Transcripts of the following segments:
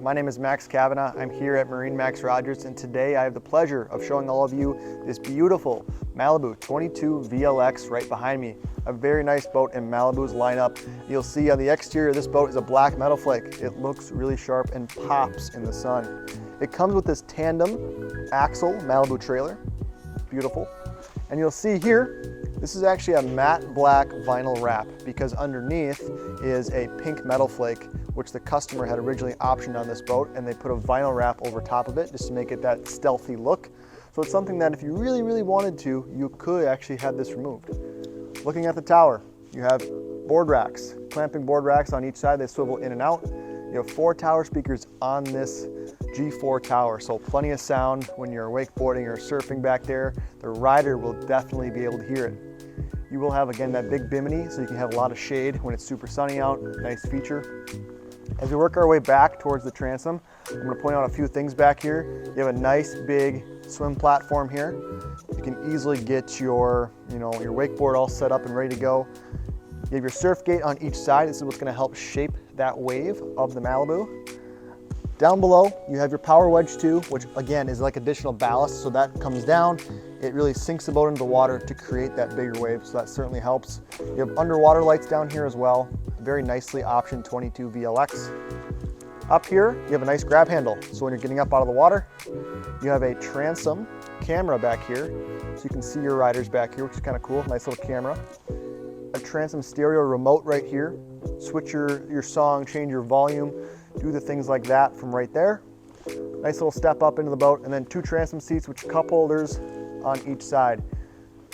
my name is Max Kavanaugh. I'm here at MarineMax Rogers, and today I have the pleasure of showing all of you this beautiful Malibu 22 VLX right behind me. A very nice boat in Malibu's lineup. You'll see on the exterior of this boat is a black metal flake. It looks really sharp and pops in the sun. It comes with this tandem axle Malibu trailer. Beautiful. And you'll see here, this is actually a matte black vinyl wrap because underneath is a pink metal flake, which the customer had originally optioned on this boat, and they put a vinyl wrap over top of it just to make it that stealthy look. So it's something that if you really, really wanted to, you could actually have this removed. Looking at the tower, you have board racks, clamping board racks on each side. They swivel in and out. You have 4 tower speakers on this G4 tower, so plenty of sound when you're wakeboarding or surfing back there. The rider will definitely be able to hear it. You will have, again, that big bimini, so you can have a lot of shade when it's super sunny out. Nice feature. As we work our way back towards the transom, I'm going to point out a few things back here. You have a nice big swim platform here. You can easily get your wakeboard all set up and ready to go. You have your surf gate on each side. This is what's going to help shape that wave of the Malibu. Down below, you have your power wedge too, which again is like additional ballast. So that comes down, it really sinks the boat into the water to create that bigger wave. So that certainly helps. You have underwater lights down here as well. Very nicely optioned 22 VLX. Up here, you have a nice grab handle. So when you're getting up out of the water, you have a transom camera back here. So you can see your riders back here, which is kind of cool. Nice little camera. A transom stereo remote right here. Switch your song, change your volume, do the things like that from right there. Nice little step up into the boat, and then 2 transom seats with cup holders on each side.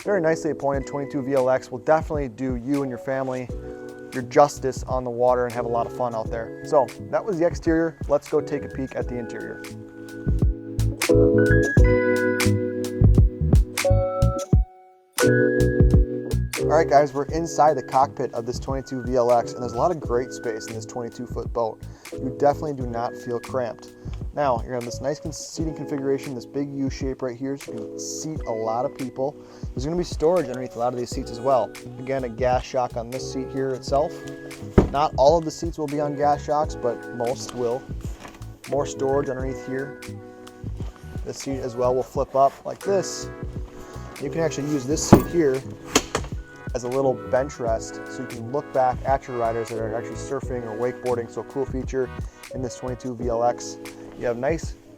Very nicely appointed 22 VLX will definitely do you and your family your justice on the water and have a lot of fun out there. So that was the exterior. Let's go take a peek at the interior. All right, guys, we're inside the cockpit of this 22 VLX, and there's a lot of great space in this 22-foot boat. You definitely do not feel cramped. Now, you're gonna have this nice seating configuration, this big U shape right here, so you can seat a lot of people. There's gonna be storage underneath a lot of these seats as well. Again, a gas shock on this seat here itself. Not all of the seats will be on gas shocks, but most will. More storage underneath here. This seat as well will flip up like this. You can actually use this seat here as a little bench rest, so you can look back at your riders that are actually surfing or wakeboarding. So a cool feature in this 22 VLX. You have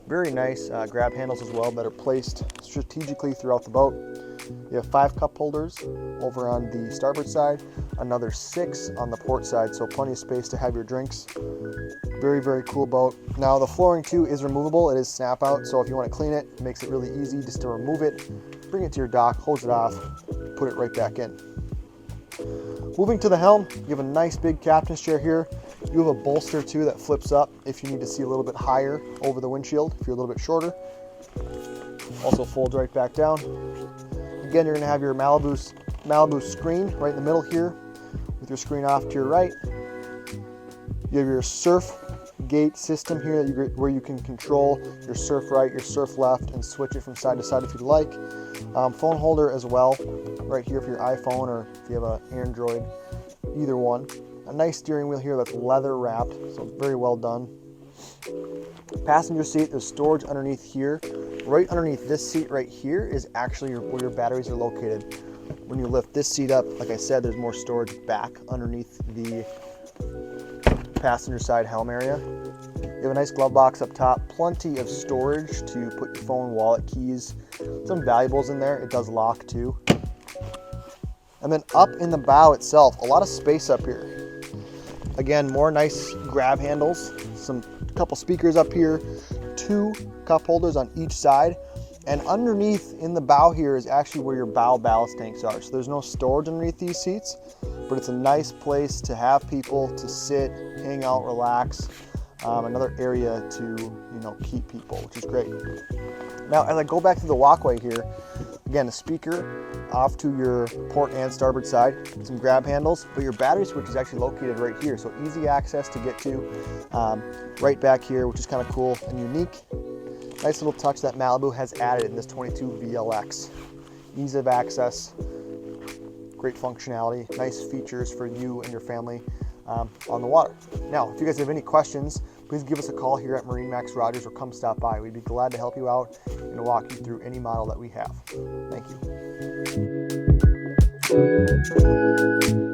very nice grab handles as well that are placed strategically throughout the boat. You have 5 cup holders over on the starboard side, another 6 on the port side, so plenty of space to have your drinks. Very, very cool boat. Now the flooring too is removable. It is snap out, so if you want to clean it, it makes it really easy just to remove it, bring it to your dock, hose it off, put it right back in. Moving to the helm, you have a nice big captain's chair here. You have a bolster too that flips up if you need to see a little bit higher over the windshield, if you're a little bit shorter. Also folds right back down. Again, you're gonna have your Malibu screen right in the middle here with your screen off to your right. You have your surf gate system here where you can control your surf right, your surf left, and switch it from side to side if you'd like. Phone holder as well, right here for your iPhone or if you have an Android, either one. A nice steering wheel here that's leather wrapped, so very well done. Passenger seat, there's storage underneath here. Right underneath this seat right here is actually where your batteries are located. When you lift this seat up, like I said, there's more storage back underneath the passenger side helm area. You have a nice glove box up top, plenty of storage to put your phone, wallet, keys, some valuables in there. It does lock too. And then up in the bow itself, a lot of space up here. Again, more nice grab handles, couple speakers up here, 2 cup holders on each side. And underneath in the bow here is actually where your bow ballast tanks are. So there's no storage underneath these seats, but it's a nice place to have people to sit, hang out, relax. Another area to keep people, which is great. Now, as I go back to the walkway here, again, a speaker off to your port and starboard side, some grab handles, but your battery switch is actually located right here, so easy access to get to right back here, which is kind of cool and unique. Nice little touch that Malibu has added in this 22 VLX. Ease of access, great functionality, nice features for you and your family on the water. Now, if you guys have any questions, please give us a call here at MarineMax Rogers or come stop by. We'd be glad to help you out and walk you through any model that we have. Thank you.